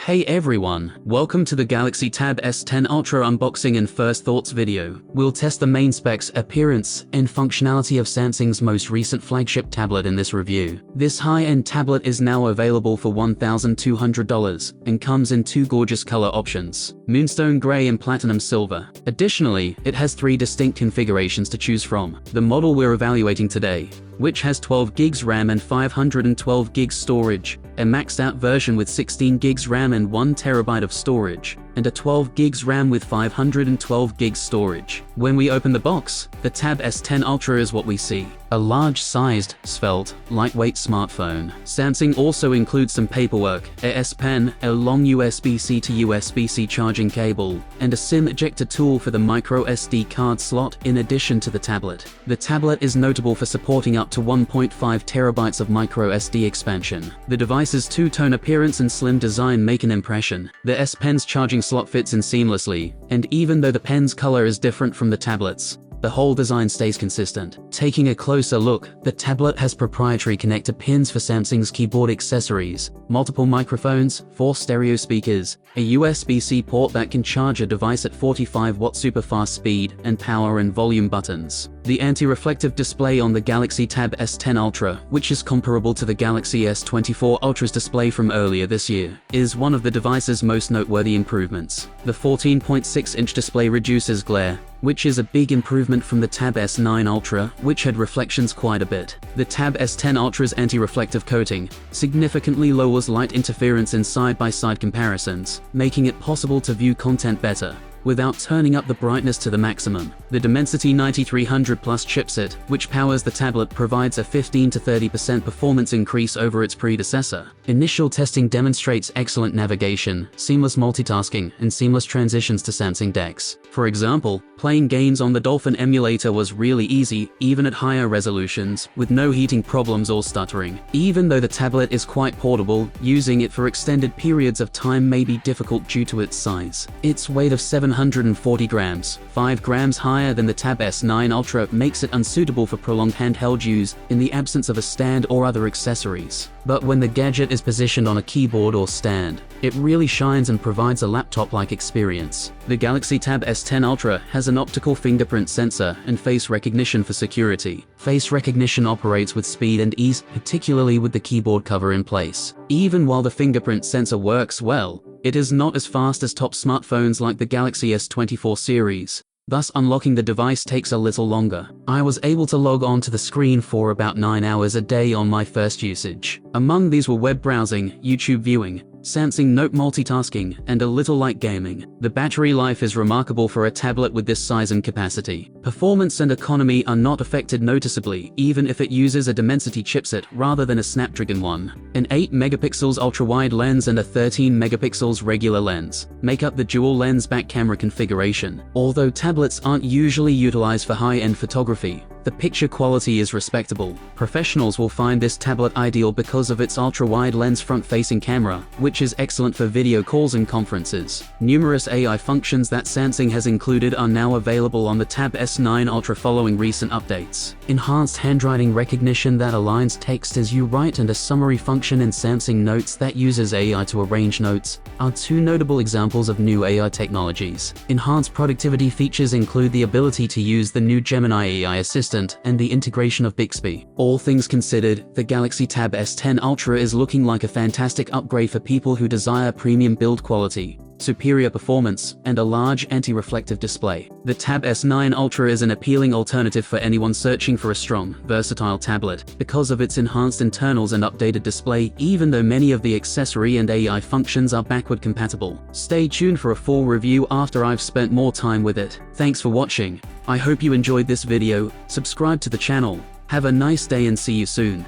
Hey everyone, welcome to the Galaxy Tab S10 Ultra unboxing and first thoughts video. We'll test the main specs, appearance, and functionality of Samsung's most recent flagship tablet in this review. This high-end tablet is now available for $1,200 and comes in two gorgeous color options, Moonstone Gray and Platinum Silver. Additionally, it has three distinct configurations to choose from. The model we're evaluating today, which has 12 GB RAM and 512 GB storage, a maxed out version with 16 GB RAM and 1 TB of storage, and a 12 GB RAM with 512 GB storage. When we open the box, the Tab S10 Ultra is what we see. A large-sized, svelte, lightweight smartphone. Samsung also includes some paperwork, a S Pen, a long USB-C to USB-C charging cable, and a SIM ejector tool for the micro SD card slot in addition to the tablet. The tablet is notable for supporting up to 1.5 TB of micro SD expansion. The device's two-tone appearance and slim design make an impression. The S Pen's charging slot fits in seamlessly, and even though the pen's color is different from the tablet's, the whole design stays consistent. Taking a closer look, the tablet has proprietary connector pins for Samsung's keyboard accessories, multiple microphones, 4 stereo speakers, a USB-C port that can charge a device at 45 watt super fast speed, and power and volume buttons. The anti-reflective display on the Galaxy Tab S10 Ultra, which is comparable to the Galaxy S24 Ultra's display from earlier this year, is one of the device's most noteworthy improvements. The 14.6-inch display reduces glare, which is a big improvement from the Tab S9 Ultra, which had reflections quite a bit. The Tab S10 Ultra's anti-reflective coating significantly lowers light interference in side-by-side comparisons, making it possible to view content better without turning up the brightness to the maximum. The Dimensity 9300 Plus chipset, which powers the tablet, provides a 15 to 30% performance increase over its predecessor. Initial testing demonstrates excellent navigation, seamless multitasking, and seamless transitions to Samsung DeX. For example, playing games on the Dolphin emulator was really easy, even at higher resolutions, with no heating problems or stuttering. Even though the tablet is quite portable, using it for extended periods of time may be difficult due to its size. Its weight of 740 grams, 5 grams higher than the Tab S9 Ultra, makes it unsuitable for prolonged handheld use in the absence of a stand or other accessories. But when the gadget is positioned on a keyboard or stand, it really shines and provides a laptop-like experience. The Galaxy Tab S10 Ultra has an optical fingerprint sensor and face recognition for security. Face recognition operates with speed and ease, particularly with the keyboard cover in place. Even while the fingerprint sensor works well, it is not as fast as top smartphones like the Galaxy S24 series. Thus, unlocking the device takes a little longer. I was able to log on to the screen for about 9 hours a day on my first usage. Among these were web browsing, YouTube viewing, Samsung Note multitasking, and a little light gaming. The battery life is remarkable for a tablet with this size and capacity. Performance and economy are not affected noticeably, even if it uses a Dimensity chipset rather than a Snapdragon one. An 8 megapixels ultra-wide lens and a 13 megapixels regular lens make up the dual lens back camera configuration. Although tablets aren't usually utilized for high-end photography, the picture quality is respectable. Professionals will find this tablet ideal because of its ultra-wide lens front-facing camera, which is excellent for video calls and conferences. Numerous AI functions that Samsung has included are now available on the Tab S9 Ultra following recent updates. Enhanced handwriting recognition that aligns text as you write, and a summary function in Samsung Notes that uses AI to arrange notes are two notable examples of new AI technologies. Enhanced productivity features include the ability to use the new Gemini AI assistant and the integration of Bixby. All things considered, the Galaxy Tab S10 Ultra is looking like a fantastic upgrade for people who desire premium build quality, superior performance, and a large anti-reflective display. The Tab S9 Ultra is an appealing alternative for anyone searching for a strong, versatile tablet because of its enhanced internals and updated display, even though many of the accessory and AI functions are backward compatible. Stay tuned for a full review after I've spent more time with it. Thanks for watching. I hope you enjoyed this video. Subscribe to the channel. Have a nice day and see you soon.